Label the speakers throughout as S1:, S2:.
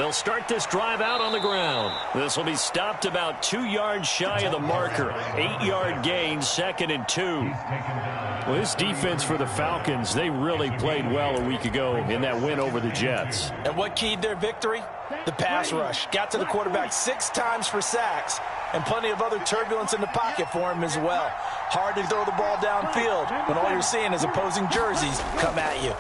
S1: They'll start this drive out on the ground. This will be stopped about 2 yards shy of the marker. 8-yard gain, 2nd and 2.
S2: Well, this defense for the Falcons, they really played well a week ago in that win over the Jets.
S3: And what keyed their victory? The pass rush. Got to the quarterback 6 times for sacks, and plenty of other turbulence in the pocket for him as well. Hard to throw the ball downfield when all you're seeing is opposing jerseys come at you.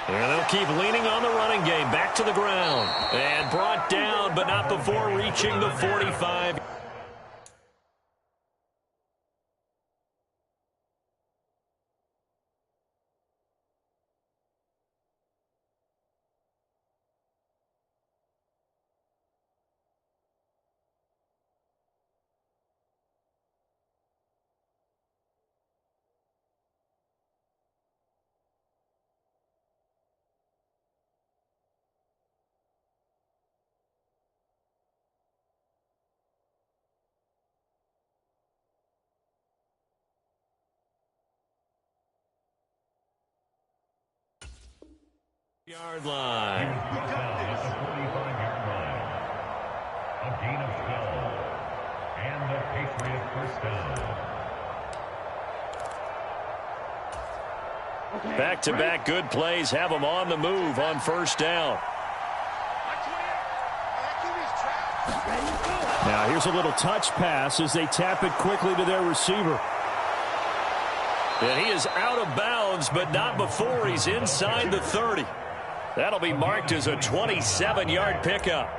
S1: And they'll keep leaning on the running game. Back to the ground. And brought down, but not before reaching the 45. Yard line.
S4: At the 45-yard line. A gain of 12. And the Patriot first down.
S1: Back-to-back good plays have them on the move on first down.
S2: Now here's a little touch pass as they tap it quickly to their receiver.
S1: And he is out of bounds, but not before he's inside the 30. That'll be marked as a 27-yard pickup.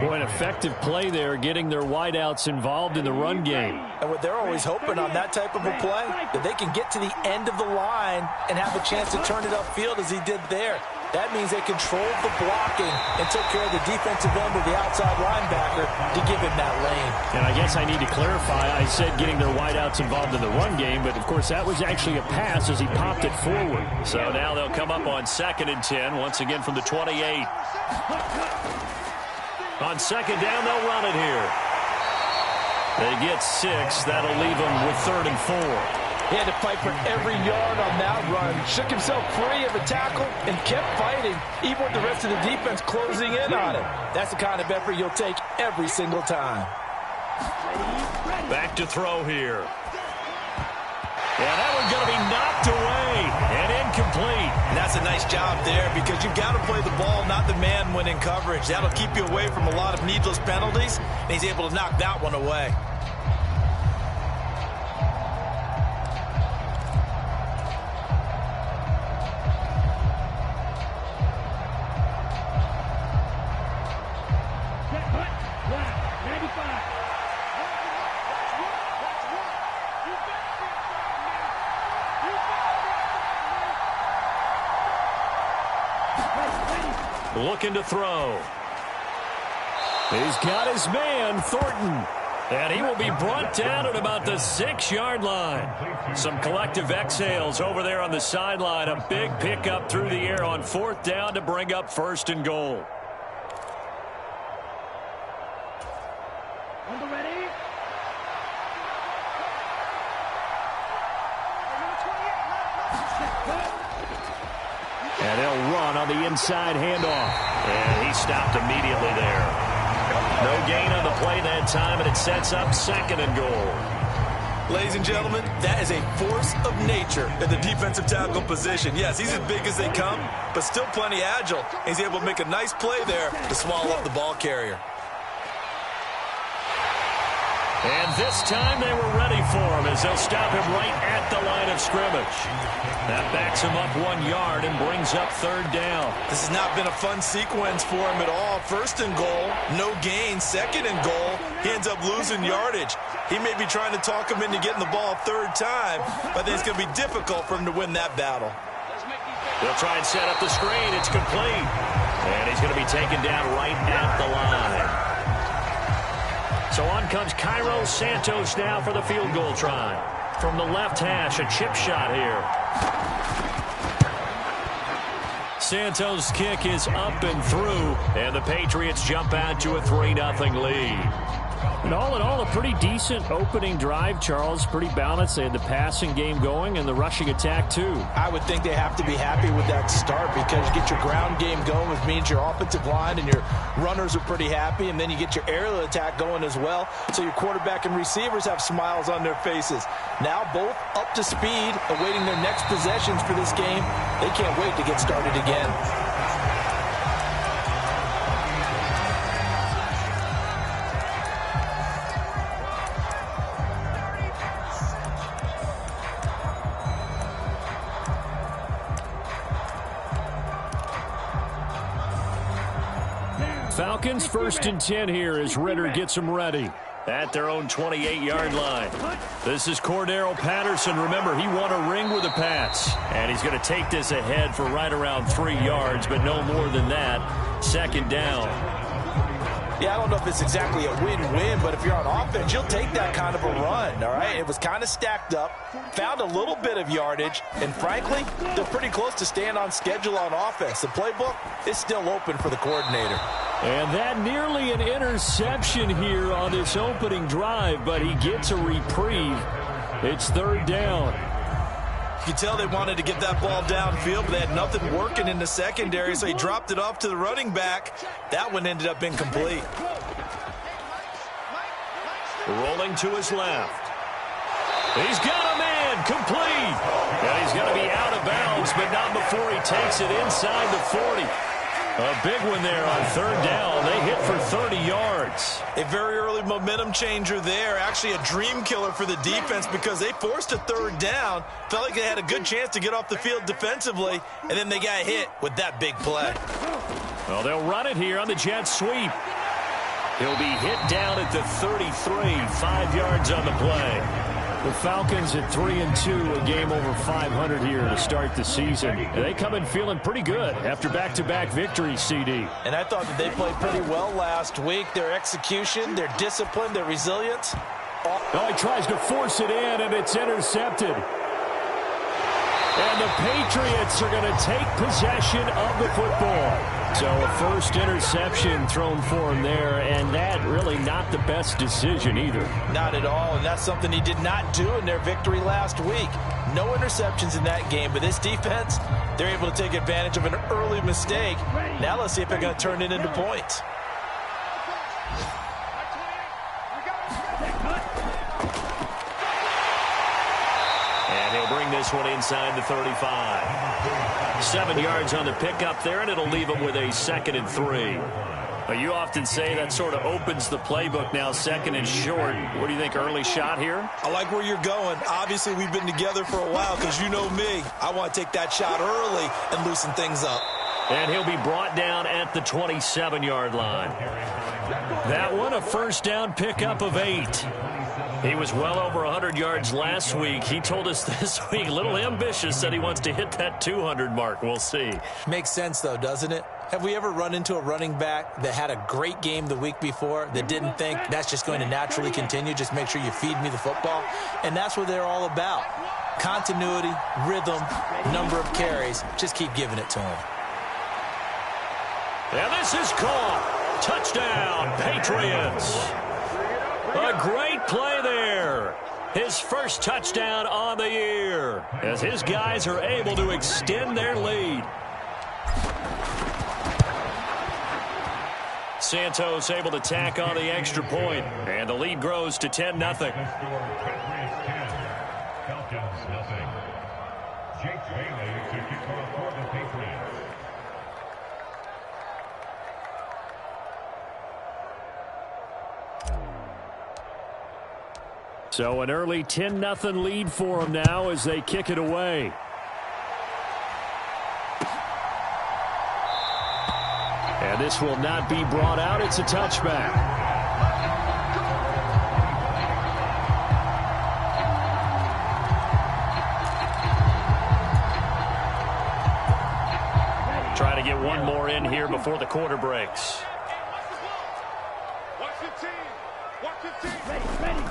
S2: Boy, an effective play there, getting their wideouts involved in the run game.
S3: And what they're always hoping on that type of a play, that they can get to the end of the line and have a chance to turn it upfield as he did there. That means they controlled the blocking and took care of the defensive end of the outside linebacker to give him that lane.
S2: And I guess I need to clarify, I said getting their wideouts involved in the run game, but of course that was actually a pass as he popped it forward.
S1: So now they'll come up on 2nd and 10, once again from the 28. On 2nd down, they'll run it here. They get 6. That'll leave them with 3rd and 4.
S3: He had to fight for every yard on that run. Shook himself free of a tackle and kept fighting, even with the rest of the defense closing in on him. That's the kind of effort you'll take every single time.
S1: Back to throw here. Yeah, that one's going to be knocked away and incomplete.
S3: And that's a nice job there because you've got to play the ball, not the man when in coverage. That'll keep you away from a lot of needless penalties, and he's able to knock that one away.
S1: Looking to throw. He's got his man, Thornton. And he will be brought down at about the 6-yard line. Some collective exhales over there on the sideline. A big pickup through the air on 4th down to bring up 1st and goal.
S2: And they'll run on the inside handoff.
S1: And he stopped immediately there. No gain on the play that time, and it sets up 2nd and goal.
S3: Ladies and gentlemen, that is a force of nature in the defensive tackle position. Yes, he's as big as they come, but still plenty agile. He's able to make a nice play there to swallow up the ball carrier.
S1: And this time they were ready for him as they'll stop him right at the line of scrimmage. That backs him up 1 yard and brings up 3rd down.
S3: This has not been a fun sequence for him at all. 1st and goal, no gain. 2nd and goal, he ends up losing yardage. He may be trying to talk him into getting the ball 3rd time, but I think it's going to be difficult for him to win that battle.
S1: They'll try and set up the screen. It's complete. And he's going to be taken down right at the line. So on comes Cairo Santos now for the field goal try. From the left hash, a chip shot here. Santos' kick is up and through, and the Patriots jump out to a 3-0 lead.
S2: And all in all, a pretty decent opening drive, Charles. Pretty balanced. They had the passing game going and the rushing attack, too.
S3: I would think they have to be happy with that start because you get your ground game going, which means your offensive line and your runners are pretty happy, and then you get your aerial attack going as well, so your quarterback and receivers have smiles on their faces. Now both up to speed, awaiting their next possessions for this game. They can't wait to get started again.
S2: Falcons 1st and 10 here as Ritter gets them ready.
S1: At their own 28-yard line. This is Cordero Patterson. Remember, he won a ring with the Pats. And he's going to take this ahead for right around 3 yards, but no more than that. 2nd down.
S3: Yeah, I don't know if it's exactly a win-win, but if you're on offense, you'll take that kind of a run, all right? It was kind of stacked up, found a little bit of yardage, and frankly, they're pretty close to staying on schedule on offense. The playbook is still open for the coordinator.
S2: And that nearly an interception here on this opening drive, but he gets a reprieve. It's 3rd down.
S3: You can tell they wanted to get that ball downfield, but they had nothing working in the secondary, so he dropped it off to the running back. That one ended up incomplete.
S1: Rolling to his left. He's got a man complete. And he's going to be out of bounds, but not before he takes it inside the 40. A big one there on 3rd down. They hit for 30 yards.
S3: A very early momentum changer there. Actually a dream killer for the defense because they forced a 3rd down. Felt like they had a good chance to get off the field defensively, and then they got hit with that big play.
S2: Well, they'll run it here on the jet sweep. He'll be hit down at the 33, 5 yards on the play. The Falcons at 3-2, a game over 500 here to start the season. And they come in feeling pretty good after back-to-back victories, CD.
S3: And I thought that they played pretty well last week. Their execution, their discipline, their resilience.
S2: Oh, he tries to force it in, and it's intercepted. And the Patriots are going to take possession of the football. So a first interception thrown for him there, and that really not the best decision either.
S3: Not at all, and that's something he did not do in their victory last week. No interceptions in that game, but this defense, they're able to take advantage of an early mistake. Now let's see if they're going to turn it into points.
S1: Bring this one inside the 35. 7 yards on the pickup there, and it'll leave them with a 2nd and 3. Well, you often say that sort of opens the playbook now, 2nd and short. What do you think, early shot here?
S3: I like where you're going. Obviously, we've been together for a while because you know me. I want to take that shot early and loosen things up.
S1: And he'll be brought down at the 27-yard line.
S2: That one, a first down pickup of 8.
S1: He was well over 100 yards last week. He told us this week, a little ambitious, said he wants to hit that 200 mark. We'll see.
S3: Makes sense, though, doesn't it? Have we ever run into a running back that had a great game the week before that didn't think that's just going to naturally continue? Just make sure you feed me the football. And that's what they're all about. Continuity, rhythm, number of carries. Just keep giving it to him.
S1: And this is caught. Touchdown, Patriots. A great play there. His first touchdown on the year as his guys are able to extend their lead. Santos able to tack on the extra point, and the lead grows to 10-0.
S4: Falcons 0. Jake Bailey to kick off for the Patriots.
S2: So an early 10-0 lead for them now as they kick it away. And this will not be brought out. It's a touchback.
S1: Trying to get one more in here before the quarter breaks.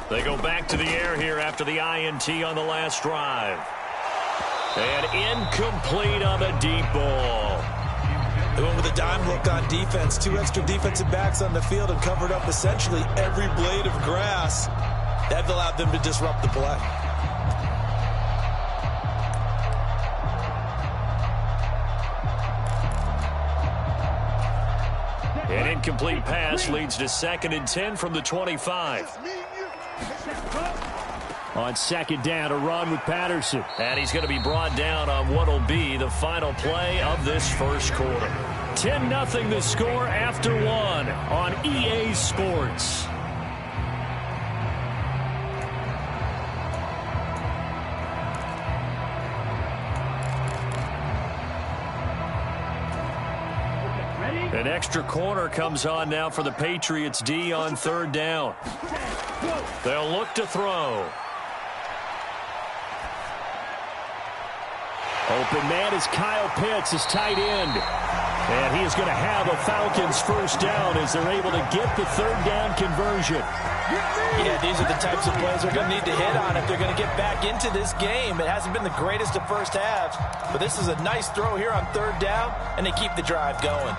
S1: They go back to the air here after the INT on the last drive. And incomplete on the deep ball.
S3: They went with a dime look on defense. 2 extra defensive backs on the field and covered up essentially every blade of grass. That allowed them to disrupt the play.
S2: An incomplete pass leads to 2nd and 10 from the 25. On 2nd down, a run with Patterson.
S1: And he's going to be brought down on what will be the final play of this first quarter.
S2: 10-0 the score after 1 on EA Sports. An extra corner comes on now for the Patriots D on 3rd down. They'll look to throw. Open man is Kyle Pitts, his tight end. And he is going to have a Falcons first down as they're able to get the 3rd down conversion.
S3: Yeah, these are the types of plays they're going to need to hit on if they're going to get back into this game. It hasn't been the greatest of first halves, but this is a nice throw here on 3rd down, and they keep the drive going.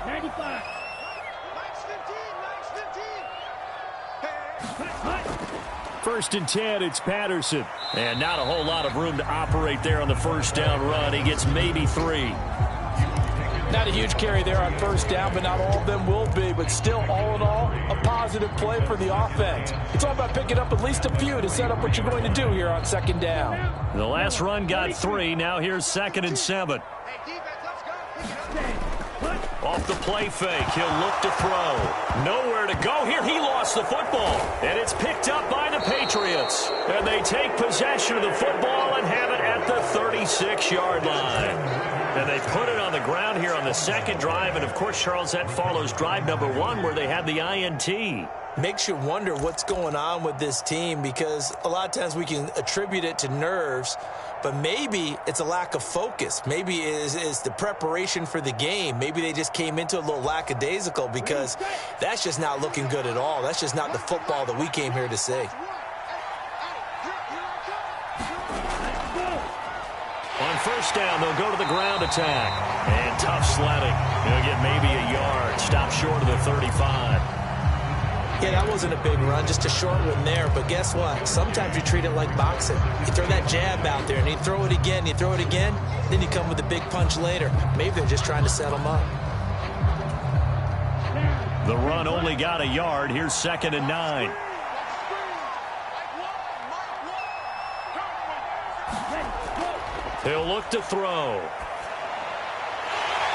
S5: 95.
S2: First and 10, it's Patterson. And not a whole lot of room to operate there on the first down run. He gets maybe 3.
S3: Not a huge carry there on 1st down, but not all of them will be. But still, all in all, a positive play for the offense. It's all about picking up at least a few to set up what you're going to do here on 2nd down.
S2: The last run got 3. Now here's 2nd and 7. Off the play fake, he'll look to throw. Nowhere to go here. He lost the football. And it's picked up by the Patriots. And they take possession of the football and have it at the 36-yard line. And they put it on the ground here on the 2nd drive. And, of course, Charles, that follows drive number 1 where they had the INT.
S3: Makes you wonder what's going on with this team because a lot of times we can attribute it to nerves, but maybe it's a lack of focus. Maybe it's the preparation for the game. Maybe they just came into a little lackadaisical because that's just not looking good at all. That's just not the football that we came here to see.
S2: On 1st down, they'll go to the ground attack. And tough sledding. They'll get maybe a yard. Stop short of the 35.
S3: Yeah, that wasn't a big run, just a short one there. But guess what? Sometimes you treat it like boxing. You throw that jab out there, and you throw it again, then you come with a big punch later. Maybe they're just trying to set them up.
S2: The run only got a yard. Here's 2nd and 9. He'll look to throw.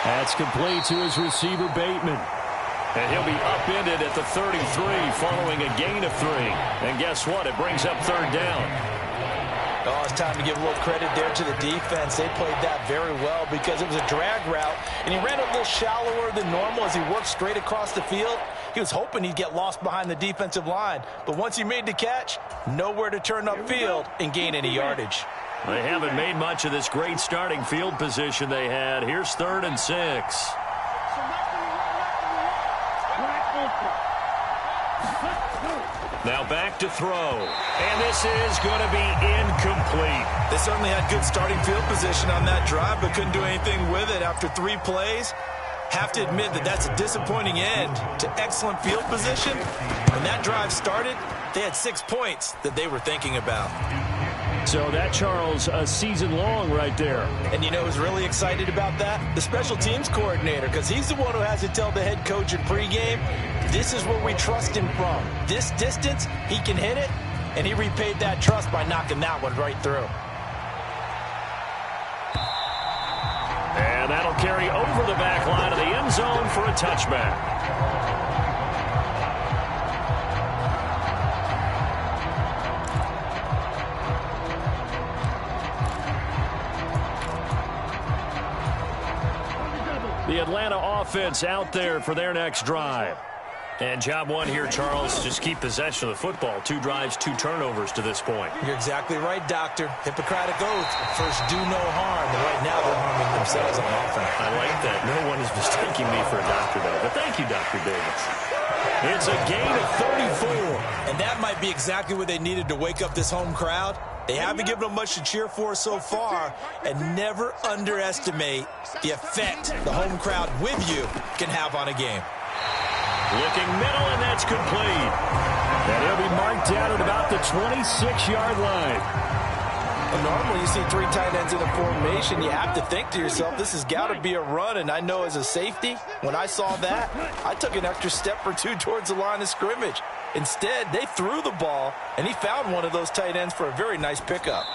S2: That's complete to his receiver, Bateman. And he'll be upended at the 33 following a gain of 3. And guess what? It brings up 3rd down.
S3: Oh, it's time to give a little credit there to the defense. They played that very well because it was a drag route, and he ran a little shallower than normal as he worked straight across the field. He was hoping he'd get lost behind the defensive line. But once he made the catch, nowhere to turn upfield and gain any yardage.
S2: They haven't made much of this great starting field position they had. Here's 3rd and 6. Now back to throw. And this is going to be incomplete.
S3: They certainly had good starting field position on that drive, but couldn't do anything with it after 3 plays. Have to admit that that's a disappointing end to excellent field position. When that drive started, they had 6 points that they were thinking about.
S2: So that, Charles, a season long right there.
S3: And you know who's really excited about that? The special teams coordinator, because he's the one who has to tell the head coach in pregame, this is where we trust him from. This distance, he can hit it, and he repaid that trust by knocking that one right through.
S2: And that'll carry over the back line of the end zone for a touchback. The Atlanta offense out there for their next drive. And job 1 here, Charles, just keep possession of the football. 2 drives, 2 turnovers to this point.
S3: You're exactly right, Doctor. Hippocratic oath. First, do no harm. And right now, they're harming themselves on offense.
S2: I like that. No one is mistaking me for a doctor, though. But thank you, Dr. Davis. It's a gain of 34.
S3: And that might be exactly what they needed to wake up this home crowd. They haven't given them much to cheer for so far, and never underestimate the effect the home crowd with you can have on a game.
S2: Looking middle, and that's complete. And he'll be marked down at about the 26-yard line.
S3: Normally you see three tight ends in a formation, you have to think to yourself, this has got to be a run. And I know as a safety, when I saw that, I took an extra step or two towards the line of scrimmage. Instead, they threw the ball, and he found one of those tight ends for a very nice pickup.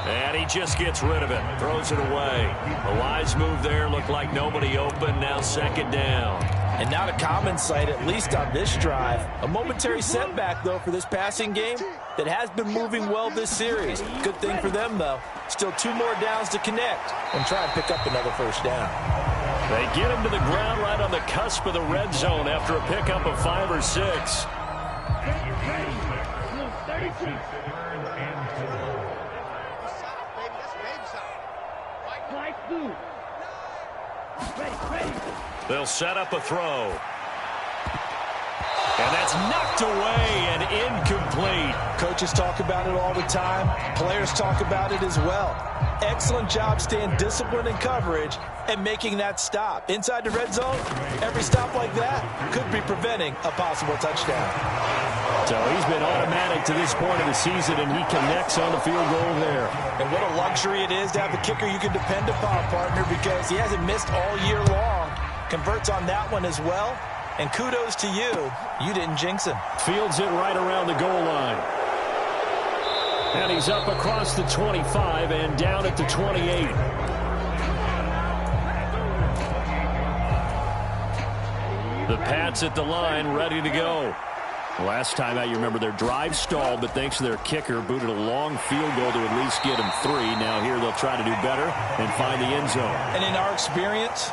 S2: And he just gets rid of it, throws it away. A wise move there, looked like nobody open, now second down.
S3: And not a common sight, at least on this drive. A momentary setback, though, for this passing game that has been moving well this series. Good thing for them, though. Still 2 more downs to connect and try and pick up another first down.
S2: They get him to the ground right on the cusp of the red zone after a pickup of 5 or 6. They'll set up a throw. And that's knocked away and incomplete.
S3: Coaches talk about it all the time. Players talk about it as well. Excellent job staying disciplined in coverage and making that stop. Inside the red zone, every stop like that could be preventing a possible touchdown.
S2: So he's been automatic to this point of the season, and he connects on the field goal there.
S3: And what a luxury it is to have a kicker you can depend upon, partner, because he hasn't missed all year long. Converts on that one as well. And kudos to you. You didn't jinx him.
S2: Fields it right around the goal line. And he's up across the 25 and down at the 28. The Pats at the line, ready to go. Last time out, you remember their drive stalled, but thanks to their kicker, booted a long field goal to at least get them 3. Now here they'll try to do better and find the end zone.
S3: And in our experience,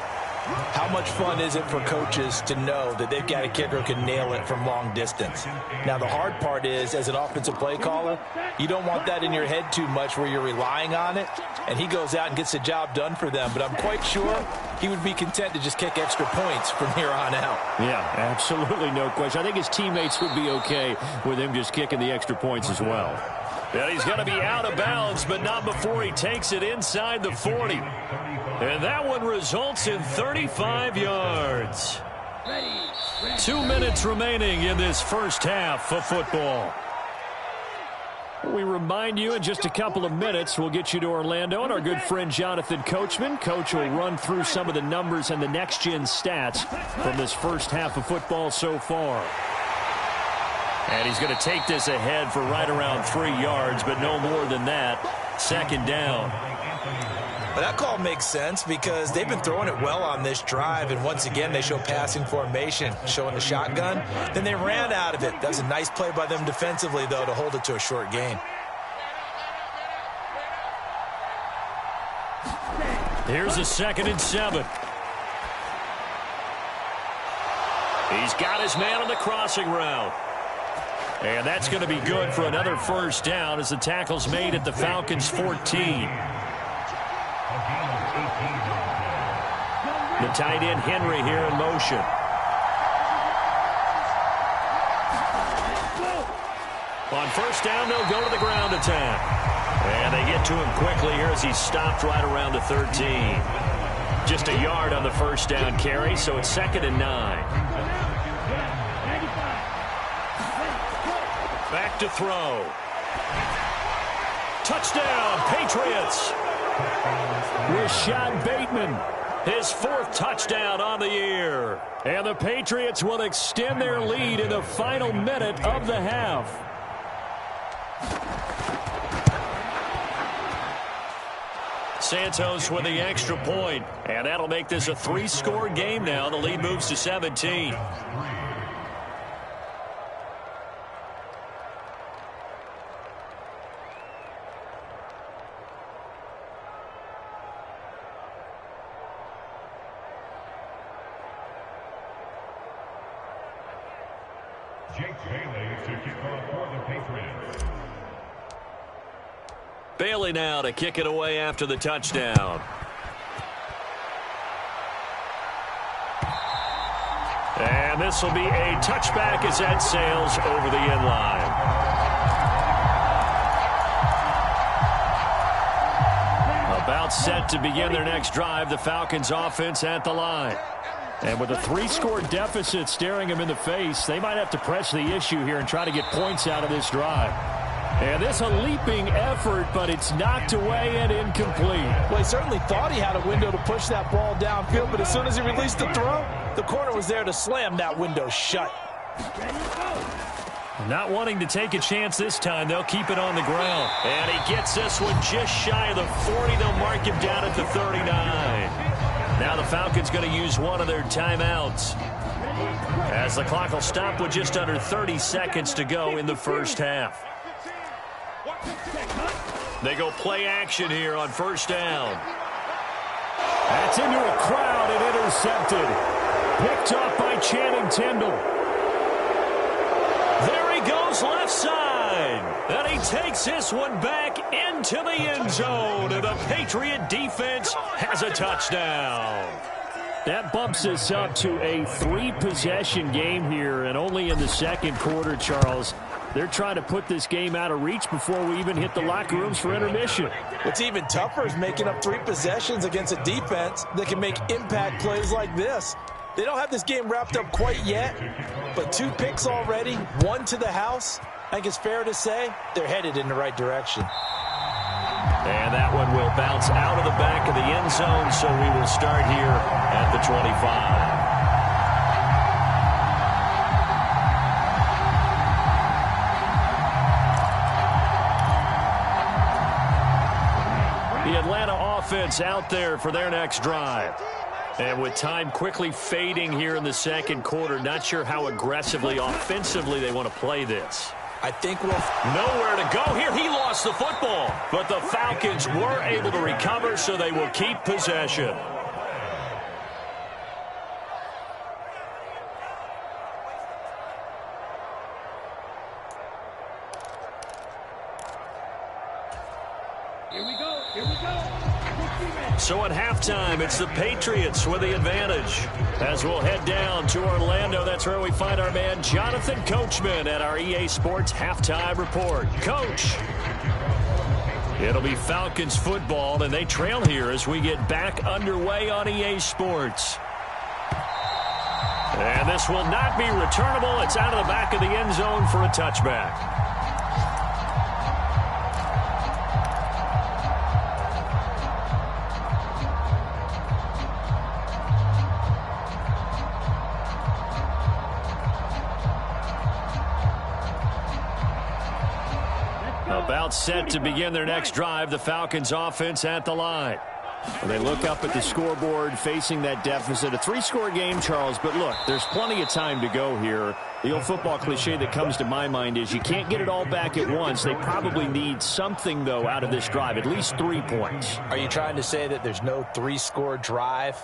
S3: how much fun is it for coaches to know that they've got a kicker who can nail it from long distance? Now, the hard part is, as an offensive play caller, you don't want that in your head too much where you're relying on it, and he goes out and gets the job done for them. But I'm quite sure he would be content to just kick extra points from here on out.
S2: Yeah, absolutely no question. I think his teammates would be okay with him just kicking the extra points as well. And he's going to be out of bounds, but not before he takes it inside the 40. And that one results in 35 yards. 2 minutes remaining in this first half of football. We remind you in just a couple of minutes we'll get you to Orlando and our good friend Jonathan Coachman. Coach will run through some of the numbers and the next-gen stats from this first half of football so far. And he's going to take this ahead for right around 3 yards, but no more than that. Second down.
S3: But that call makes sense because they've been throwing it well on this drive, and once again they show passing formation, showing the shotgun. Then they ran out of it. That was a nice play by them defensively, though, to hold it to a short gain.
S2: Here's a 2nd and 7. He's got his man on the crossing route. And that's going to be good for another first down as the tackle's made at the Falcons' 14. The tight end Henry here in motion. On first down, they'll go to the ground attack. And they get to him quickly here as he's stopped right around the 13. Just a yard on the first down carry, so it's 2nd and 9. Back to throw. Touchdown, Patriots. Rashad Bateman, his 4th touchdown on the year. And the Patriots will extend their lead in the final minute of the half. Santos with the extra point. And that'll make this a 3-score game now. The lead moves to 17. Bailey now to kick it away after the touchdown. And this will be a touchback as that sails over the end line. About set to begin their next drive, the Falcons offense at the line. And with a 3-score deficit staring them in the face, they might have to press the issue here and try to get points out of this drive. And this a leaping effort, but it's knocked away and incomplete.
S3: Well, he certainly thought he had a window to push that ball downfield, but as soon as he released the throw, the corner was there to slam that window shut.
S2: Not wanting to take a chance this time, they'll keep it on the ground.
S1: And he gets this one just shy of the 40. They'll mark him down at the 39. Now the Falcons going to use one of their timeouts, as the clock will stop with just under 30 seconds to go in the first half. They go play action here on first down.
S2: That's into a crowd and intercepted. Picked off by Channing Tindall.
S1: There he goes left side. And he takes this one back into the end zone. And the Patriot defense has a touchdown.
S2: That bumps us up to a 3-possession game here, and only in the second quarter, Charles. They're trying to put this game out of reach before we even hit the locker rooms for intermission.
S3: What's even tougher is making up 3 possessions against a defense that can make impact plays like this. They don't have this game wrapped up quite yet, but 2 picks already, 1 to the house. I think it's fair to say they're headed in the right direction.
S1: And that one will bounce out of the back of the end zone, so we will start here at the 25. The Atlanta offense out there for their next drive. And with time quickly fading here in the second quarter, not sure how aggressively, offensively they want to play this.
S3: I think we'll...
S1: Nowhere to go here. He lost the football. But the Falcons were able to recover, so they will keep possession.
S5: Here we go. Here we go.
S1: So at halftime, it's the Patriots with the advantage. As we'll head down to Orlando, that's where we find our man Jonathan Coachman at our EA Sports Halftime Report. Coach. It'll be Falcons football, and they trail here as we get back underway on EA Sports. And this will not be returnable. It's out of the back of the end zone for a touchback. About set to begin their next drive, the Falcons offense at the line.
S2: Well, they look up at the scoreboard facing that deficit. A 3-score game, Charles, but look, there's plenty of time to go here. The old football cliche that comes to my mind is you can't get it all back at once. They probably need something, though, out of this drive, at least 3 points.
S3: Are you trying to say that there's no 3-score drive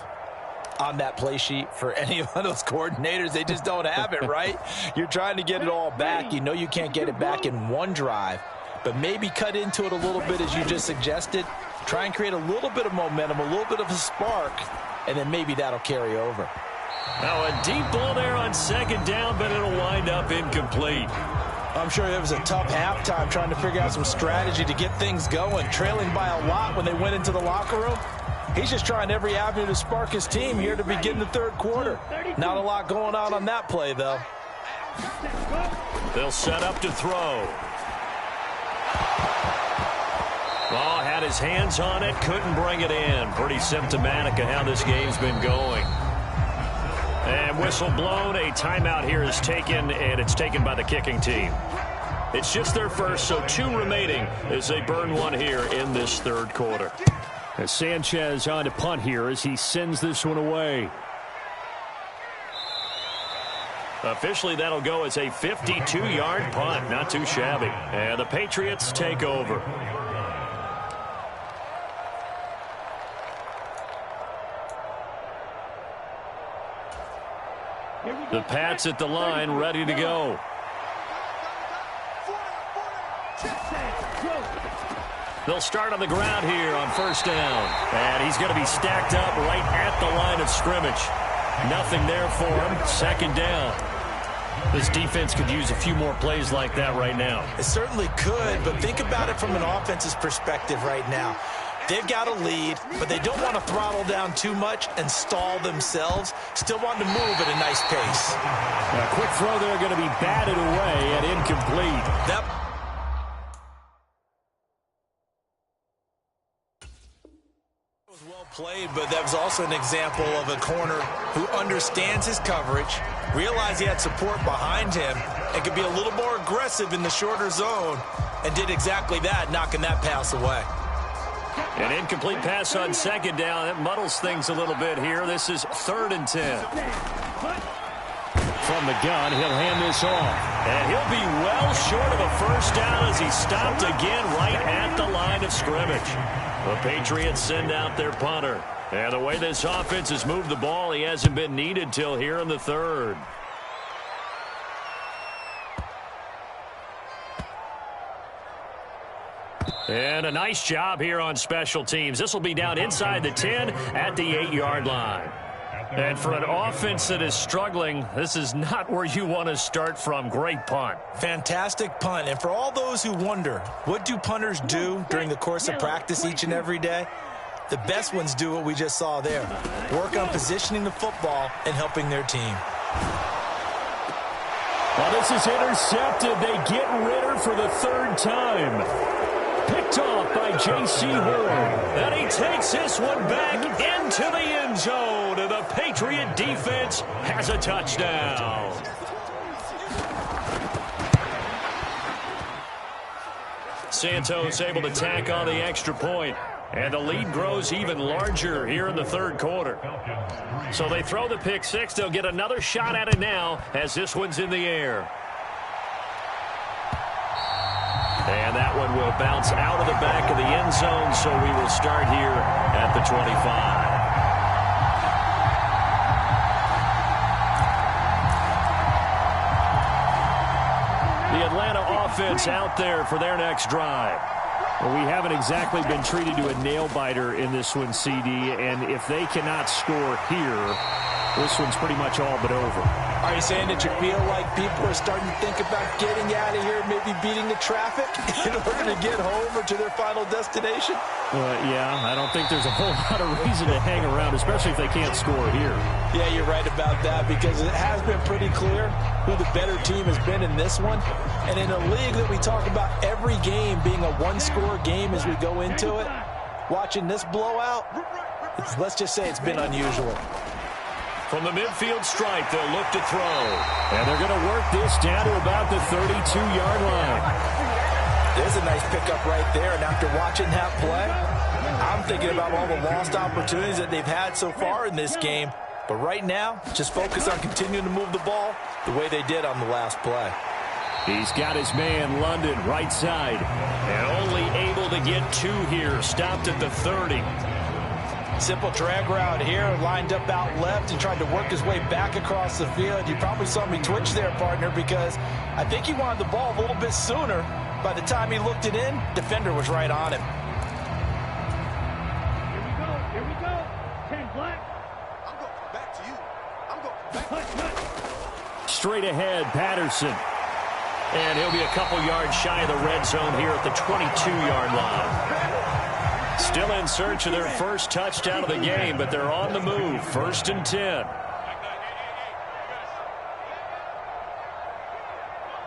S3: on that play sheet for any of those coordinators? They just don't have it, right? You're trying to get it all back. You know you can't get it back in one drive. But maybe cut into it a little bit as you just suggested. Try and create a little bit of momentum, a little bit of a spark, and then maybe that'll carry over.
S1: Now a deep ball there on second down, but it'll wind up incomplete.
S3: I'm sure it was a tough halftime trying to figure out some strategy to get things going. Trailing by a lot when they went into the locker room. He's just trying every avenue to spark his team here to begin the third quarter. Not a lot going on that play, though.
S1: They'll set up to throw. Ball had his hands on it, couldn't bring it in. Pretty symptomatic of how this game's been going. And whistle blown, a timeout here is taken, and it's taken by the kicking team. It's just their first, so 2 remaining as they burn one here in this third quarter.
S2: As Sanchez on to punt here as he sends this one away.
S1: Officially, that'll go as a 52-yard punt. Not too shabby. And the Patriots take over. The Pats at the line, ready to go. They'll start on the ground here on first down. And he's going to be stacked up right at the line of scrimmage. Nothing there for him. Second down. This defense could use a few more plays like that right now.
S3: It certainly could, but think about it from an offense's perspective right now. They've got a lead, but they don't want to throttle down too much and stall themselves. Still want to move at a nice pace.
S2: A quick throw there going to be batted away and incomplete.
S3: That was well played, but that was also an example of a corner who understands his coverage, realized he had support behind him, and could be a little more aggressive in the shorter zone, and did exactly that, knocking that pass away.
S2: An incomplete pass on second down. That muddles things a little bit here. This is 3rd and 10. From the gun, he'll hand this off. And he'll be well short of a first down as he stopped again right at the line of scrimmage. The Patriots send out their punter. And the way this offense has moved the ball, he hasn't been needed till here in the 3rd. And a nice job here on special teams. This will be down inside the 10 at the 8-yard line. And for an offense that is struggling, this is not where you want to start from. Great punt.
S3: Fantastic punt. And for all those who wonder, what do punters do during the course of practice each and every day? The best ones do what we just saw there. Work on positioning the football and helping their team.
S2: Well, this is intercepted. They get Ritter for the 3rd time. Picked off by J.C. Horn. And he takes this one back into the end zone. And the Patriot defense has a touchdown. Santos able to tack on the extra point. And the lead grows even larger here in the 3rd quarter. So they throw the pick six. They'll get another shot at it now as this one's in the air. And that one will bounce out of the back of the end zone, so we will start here at the 25. The Atlanta offense out there for their next drive. Well, we haven't exactly been treated to a nail-biter in this one, CD, and if they cannot score here, this one's pretty much all but over.
S3: Are you saying that you feel like people are starting to think about getting out of here, maybe beating the traffic in order to get home or to their final destination?
S2: Yeah, I don't think there's a whole lot of reason to hang around, especially if they can't score here.
S3: Yeah, you're right about that, because it has been pretty clear who the better team has been in this one. And in a league that we talk about every game being a one-score game as we go into it, watching this blowout, let's just say it's been unusual.
S2: From the midfield stripe, they'll look to throw. And they're going to work this down to about the 32-yard line.
S3: There's a nice pickup right there. And after watching that play, I'm thinking about all the lost opportunities that they've had so far in this game. But right now, just focus on continuing to move the ball the way they did on the last play.
S2: He's got his man, London, right side. And only able to get 2 here. Stopped at the 30.
S3: Simple drag route here, lined up out left and tried to work his way back across the field. You probably saw me twitch there, partner, because I think he wanted the ball a little bit sooner. By the time he looked it in, defender was right on him.
S5: Here we go. 10 black.
S6: I'm going back to you. I'm going back.
S2: Straight ahead, Patterson. And he'll be a couple yards shy of the red zone here at the 22-yard line. Still in search of their first touchdown of the game, but they're on the move. 1st and 10.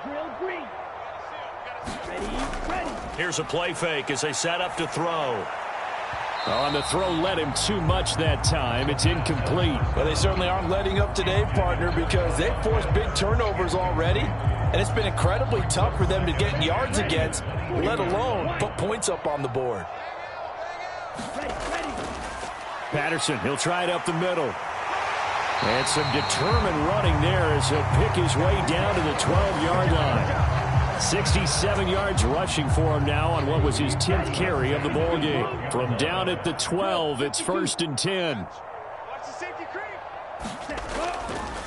S5: Drill green. Ready.
S2: Here's a play fake as they set up to throw. On the throw led him too much that time. It's incomplete.
S3: Well, they certainly aren't letting up today, partner, because they've forced big turnovers already. And it's been incredibly tough for them to get yards against, let alone put points up on the board.
S5: Ready.
S2: Patterson, he'll try it up the middle. And some determined running there as he'll pick his way down to the 12-yard line. 67 yards rushing for him now on what was his 10th carry of the ball game. From down at the 12, it's 1st and 10.
S6: Watch the safety creep.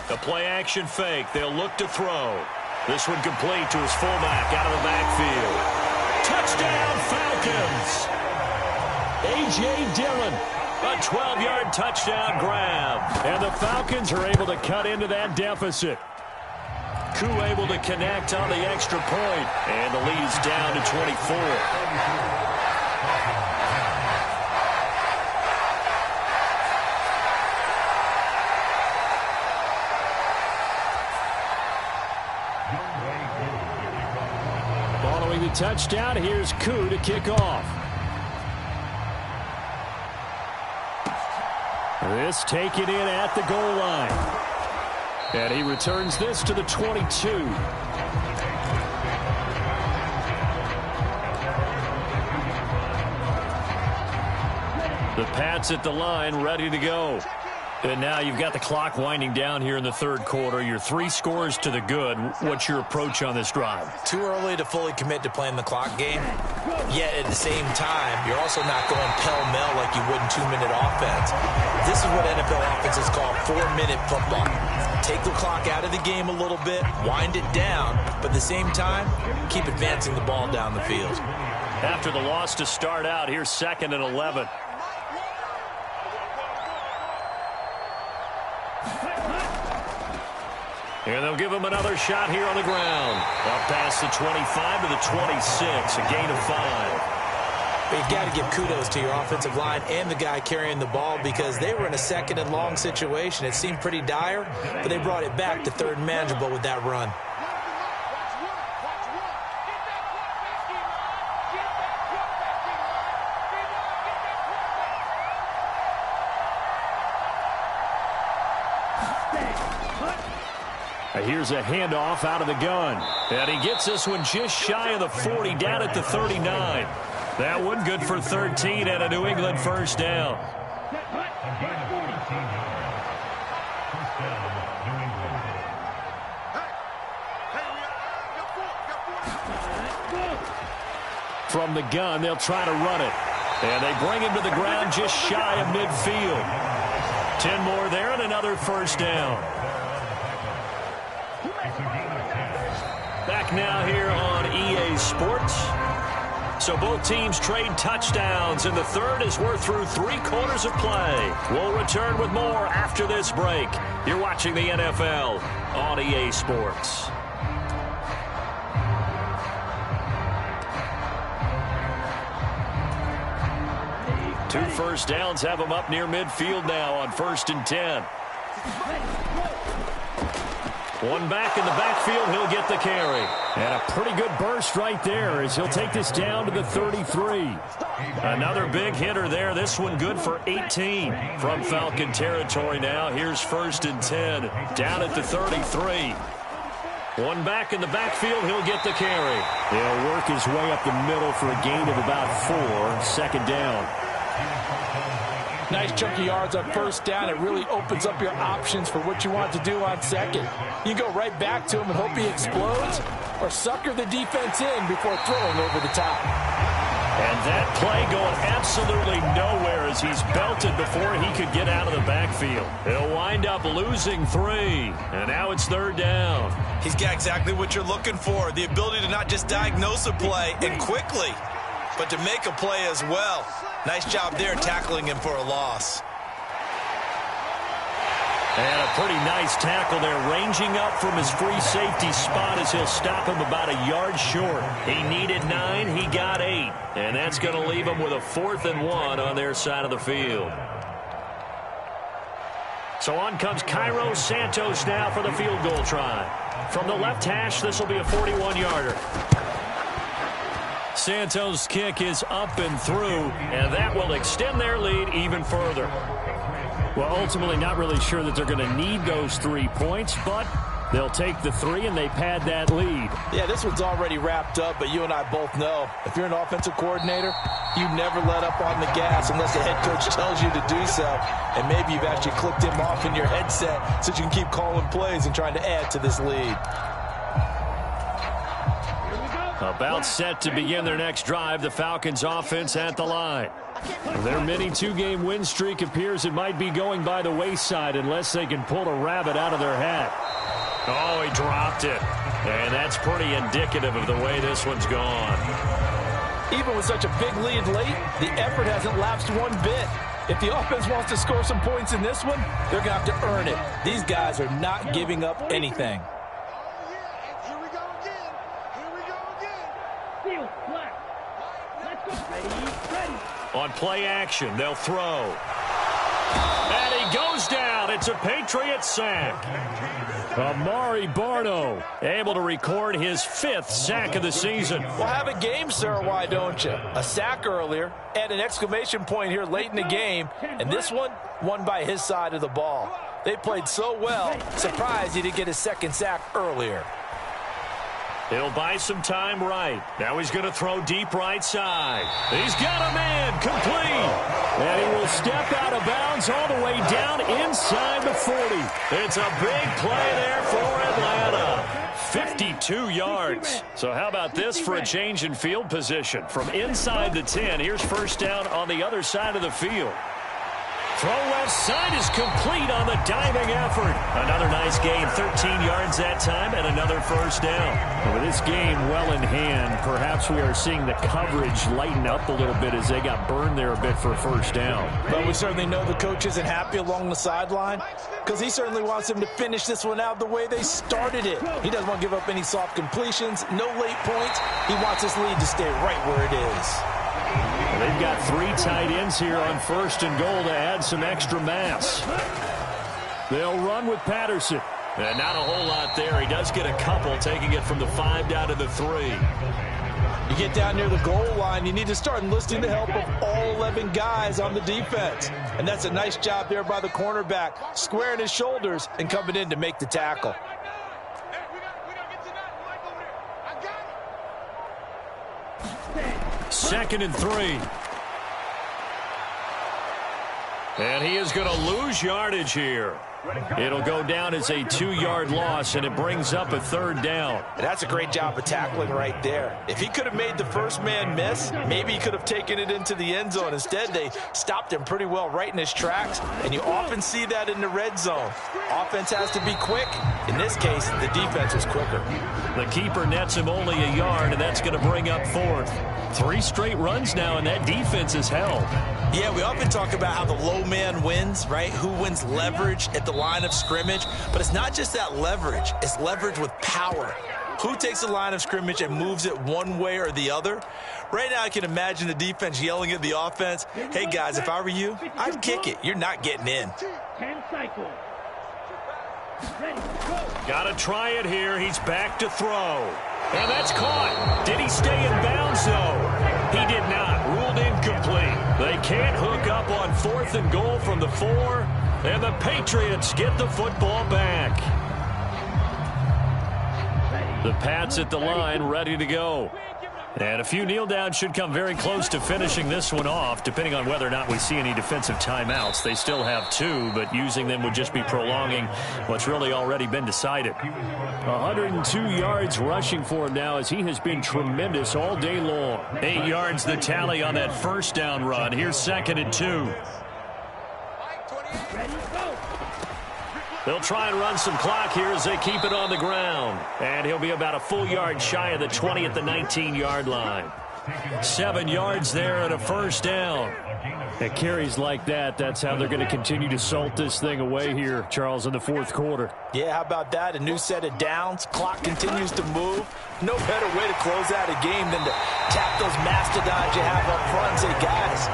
S2: The play-action fake. They'll look to throw. This one complete to his fullback out of the backfield. Touchdown, Falcons! A.J. Dillon, a 12-yard touchdown grab. And the Falcons are able to cut into that deficit. Koo able to connect on the extra point. And the lead is down to 24. Following the touchdown, here's Koo to kick off. This taken in at the goal line. And he returns this to the 22. The Pats at the line, ready to go. And now you've got the clock winding down here in the third quarter. You're 3 scores to the good. What's your approach on this drive?
S3: Too early to fully commit to playing the clock game. Yet at the same time, you're also not going pell-mell like you would in 2-minute offense. This is what NFL offenses call 4-minute football. Take the clock out of the game a little bit, wind it down, but at the same time, keep advancing the ball down the field.
S2: After the loss to start out, here's 2nd and 11. And they'll give him another shot here on the ground. Up past the 25 to the 26, a gain of 5.
S3: But you've got to give kudos to your offensive line and the guy carrying the ball because they were in a 2nd and long situation. It seemed pretty dire, but they brought it back to 3rd and manageable with that run.
S2: Here's a handoff out of the gun. And he gets this one just shy of the 40, down at the 39. That one good for 13 and a New England first down. From the gun, they'll try to run it. And they bring him to the ground just shy of midfield. 10 more there and another first down. Back now here on EA Sports. So both teams trade touchdowns in the third as we're through 3 quarters of play. We'll return with more after this break. You're watching the NFL on EA Sports. Two first downs have them up near midfield now on 1st and 10. One back in the backfield, he'll get the carry. And a pretty good burst right there as he'll take this down to the 33. Another big hitter there. This one good for 18 from Falcon territory now. Here's 1st and 10 down at the 33. One back in the backfield, he'll get the carry. He'll work his way up the middle for a gain of about 4. 2nd down.
S3: Nice chunky yards on 1st down. It really opens up your options for what you want to do on 2nd. You go right back to him and hope he explodes, or sucker the defense in before throwing over the top.
S2: And that play going absolutely nowhere as he's belted before he could get out of the backfield. He'll wind up losing 3, and now it's 3rd down.
S3: He's got exactly what you're looking for, the ability to not just diagnose a play and quickly, but to make a play as well. Nice job there tackling him for a loss.
S2: And a pretty nice tackle there, ranging up from his free safety spot as he'll stop him about a yard short. He needed 9, he got 8. And that's going to leave him with a 4th and 1 on their side of the field. So on comes Cairo Santos now for the field goal try. From the left hash, this will be a 41-yarder. Santos' kick is up and through, and that will extend their lead even further. Well, ultimately not really sure that they're going to need those 3 points, but they'll take the 3 and they pad that lead.
S3: Yeah, this one's already wrapped up, but you and I both know if you're an offensive coordinator, you never let up on the gas unless the head coach tells you to do so. And maybe you've actually clicked him off in your headset so you can keep calling plays and trying to add to this lead.
S2: About set to begin their next drive, the Falcons offense at the line. Their mini 2-game win streak appears it might be going by the wayside unless they can pull a rabbit out of their hat. Oh, he dropped it. And that's pretty indicative of the way this one's gone.
S3: Even with such a big lead late, the effort hasn't lapsed one bit. If the offense wants to score some points in this one, they're going to have to earn it. These guys are not giving up anything.
S2: On play action, they'll throw. And he goes down. out. It's a Patriot sack. Amari Barno able to record his 5th sack of the season.
S3: Well, have a game, sir, why don't you? A sack earlier and an exclamation point here late in the game, and this one won by his side of the ball. They played so well, surprised he didn't get his 2nd sack earlier.
S2: He'll buy some time right. Now he's going to throw deep right side. He's got a man complete. And he will step out of bounds all the way down inside the 40. It's a big play there for Atlanta. 52 yards. So how about this for a change in field position? From inside the 10, here's first down on the other side of the field. Throw left side is complete on the diving effort. Another nice gain, 13 yards that time, and another first down. And with this game well in hand, perhaps we are seeing the coverage lighten up a little bit as they got burned there a bit for a first down.
S3: But we certainly know the coach isn't happy along the sideline because he certainly wants them to finish this one out the way they started it. He doesn't want to give up any soft completions, no late points. He wants his lead to stay right where it is.
S2: They've got 3 tight ends here on 1st and goal to add some extra mass. They'll run with Patterson. And not a whole lot there. He does get a couple, taking it from the 5 down to the 3.
S3: You get down near the goal line, you need to start enlisting the help of all 11 guys on the defense. And that's a nice job there by the cornerback, squaring his shoulders and coming in to make the tackle.
S2: Second and 3. And he is going to lose yardage here. It'll go down as a 2-yard loss, and it brings up a 3rd down.
S3: And that's a great job of tackling right there. If he could have made the first man miss, maybe he could have taken it into the end zone. Instead, they stopped him pretty well right in his tracks, and you often see that in the red zone. Offense has to be quick. In this case, the defense was quicker.
S2: The keeper nets him only a yard, and that's going to bring up 4th. 3 straight runs now, and that defense is held.
S3: Yeah, we often talk about how the low man wins, right? Who wins leverage at the line of scrimmage? But it's not just that leverage. It's leverage with power. Who takes the line of scrimmage and moves it one way or the other? Right now, I can imagine the defense yelling at the offense, hey, guys, if I were you, I'd kick it. You're not getting in.
S5: 10 cycles. Ready, go.
S2: Got to try it here. He's back to throw. And that's caught. Did he stay in bounds, though? He did not. Ruled incomplete. They can't hook up on 4th and goal from the 4. And the Patriots get the football back. The Pats at the line, ready to go. And a few kneel downs should come very close to finishing this one off, depending on whether or not we see any defensive timeouts. They still have 2, but using them would just be prolonging what's really already been decided. 102 yards rushing for him now as he has been tremendous all day long. 8 yards the tally on that first down run. Here's 2nd and 2.
S5: Ready, go.
S2: They'll try and run some clock here as they keep it on the ground. And he'll be about a full yard shy of the 20 at the 19-yard line. 7 yards there and a first down. At carries like that, that's how they're going to continue to salt this thing away here, Charles, in the 4th quarter.
S3: Yeah, how about that? A new set of downs. Clock continues to move. No better way to close out a game than to tap those mastodons you have up front and say, guys,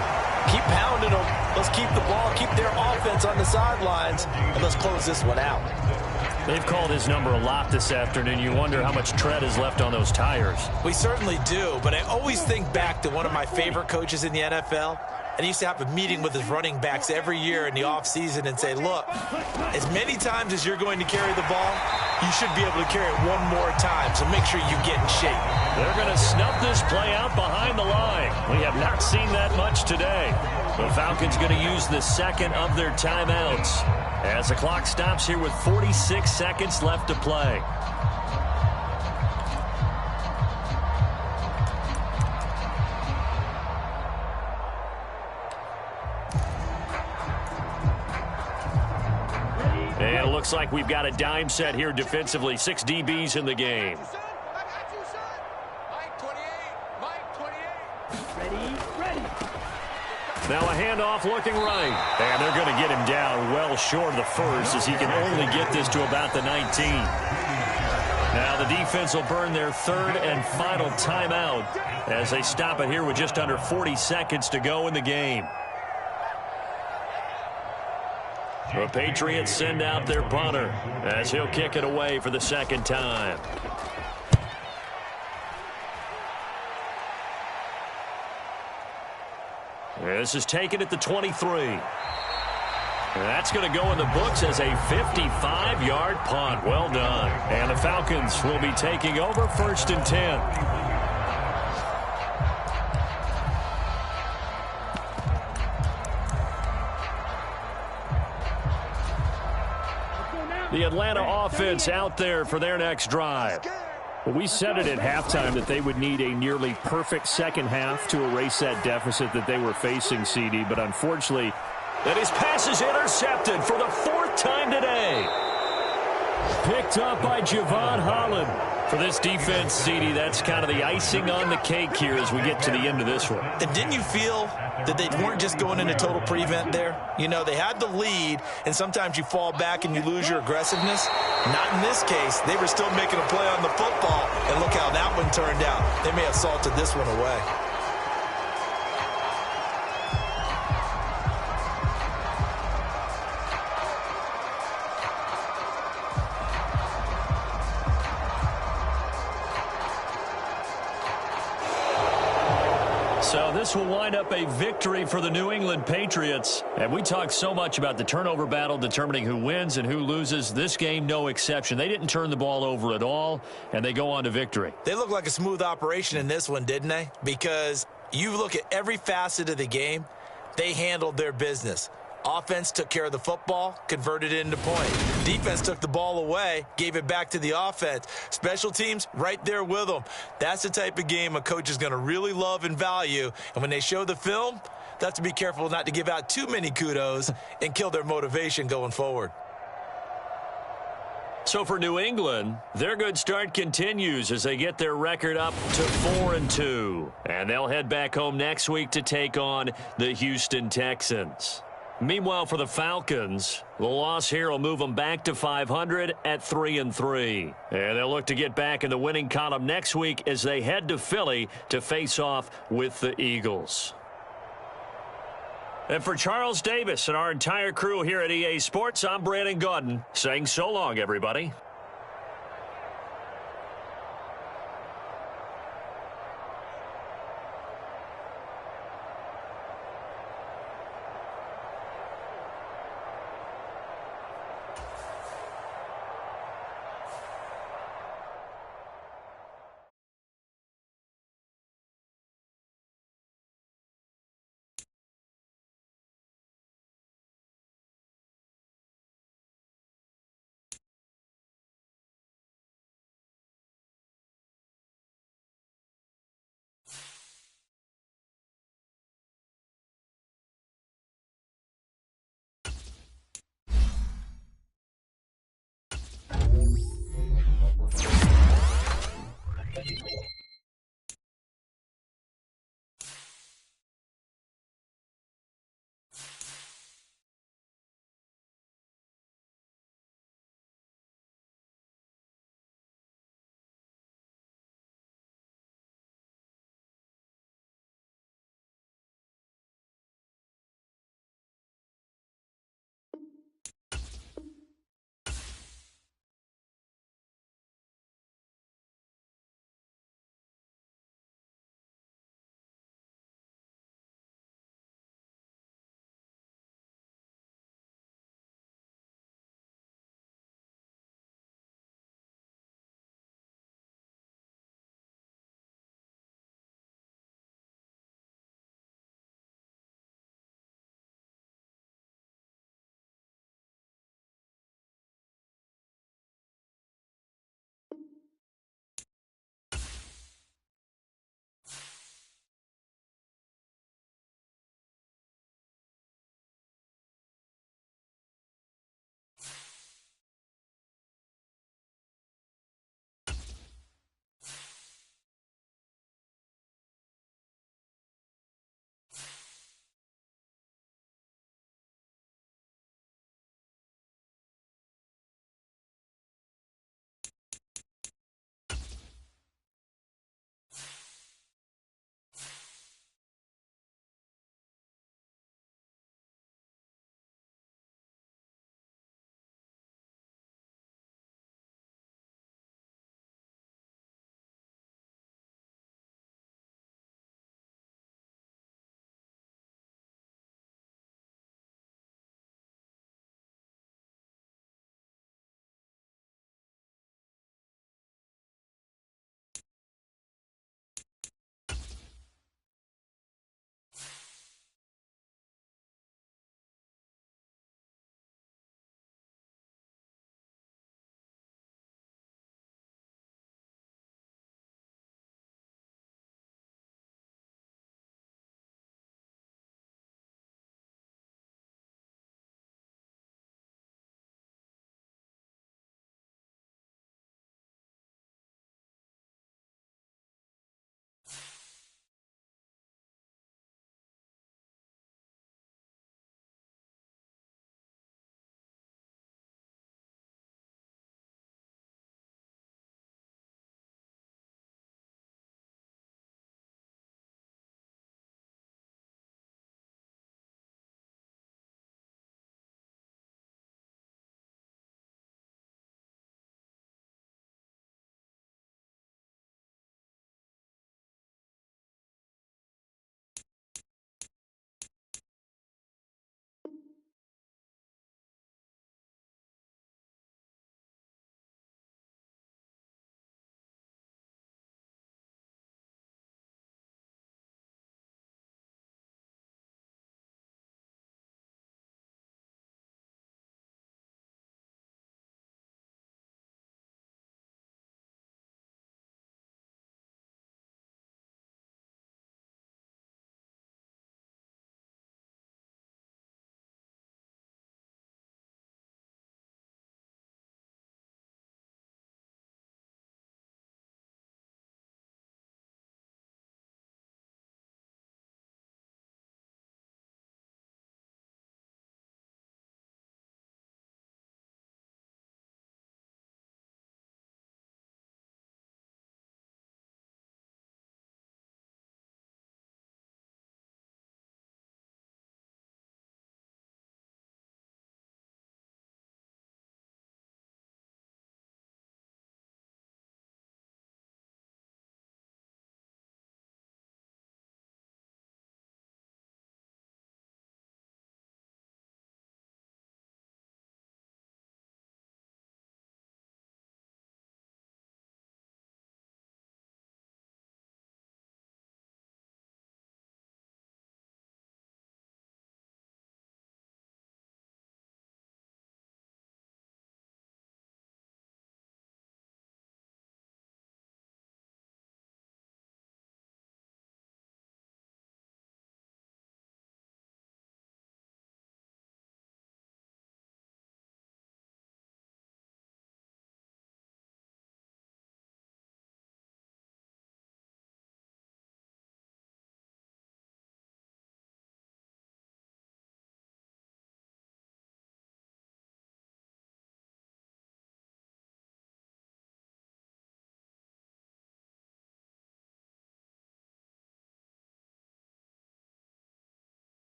S3: keep pounding them. Let's keep the ball, keep their offense on the sidelines, and let's close this one out.
S2: They've called his number a lot this afternoon. You wonder how much tread is left on those tires.
S3: We certainly do, but I always think back to one of my favorite coaches in the NFL, and he used to have a meeting with his running backs every year in the offseason and say, look, as many times as you're going to carry the ball, you should be able to carry it one more time, so make sure you get in shape.
S2: They're going to snuff this play out behind the line. We have not seen that much today. The Falcons going to use the second of their timeouts as the clock stops here with 46 seconds left to play. And it looks like we've got a dime set here defensively. 6 DBs in the game. Now a handoff looking right. And they're going to get him down well short of the first as he can only get this to about the 19. Now the defense will burn their 3rd and final timeout as they stop it here with just under 40 seconds to go in the game. The Patriots send out their punter as he'll kick it away for the second time. This is taken at the 23. That's going to go in the books as a 55-yard punt. Well done. And the Falcons will be taking over 1st and 10. The Atlanta offense out there for their next drive.
S5: Well, we said it at halftime that they would need a nearly perfect second half to erase that deficit that they were facing, CD. But unfortunately,
S2: and his pass is intercepted for the 4th time today.
S5: picked up by Javon Holland.
S2: For this defense, CD, that's kind of the icing on the cake here as we get to the end of this one.
S3: And didn't you feel that they weren't just going into total prevent there? You know, they had the lead, and sometimes you fall back and you lose your aggressiveness. Not in this case. They were still making a play on the football, and look how that one turned out. They may have salted this one away.
S2: So this will wind up a victory for the New England Patriots. And we talk so much about the turnover battle determining who wins and who loses. This game, no exception. They didn't turn the ball over at all, and they go on to victory.
S3: They look like a smooth operation in this one, didn't they? Because you look at every facet of the game, they handled their business. Offense took care of the football, converted it into points. Defense took the ball away, gave it back to the offense. Special teams, right there with them. That's the type of game a coach is going to really love and value. And when they show the film, they have to be careful not to give out too many kudos and kill their motivation going forward.
S2: So for New England, their good start continues as they get their record up to 4-2. And they'll head back home next week to take on the Houston Texans. Meanwhile, for the Falcons, the loss here will move them back to 500 at 3-3. And they'll look to get back in the winning column next week as they head to Philly to face off with the Eagles. And for Charles Davis and our entire crew here at EA Sports, I'm Brandon Gaudin saying so long, everybody.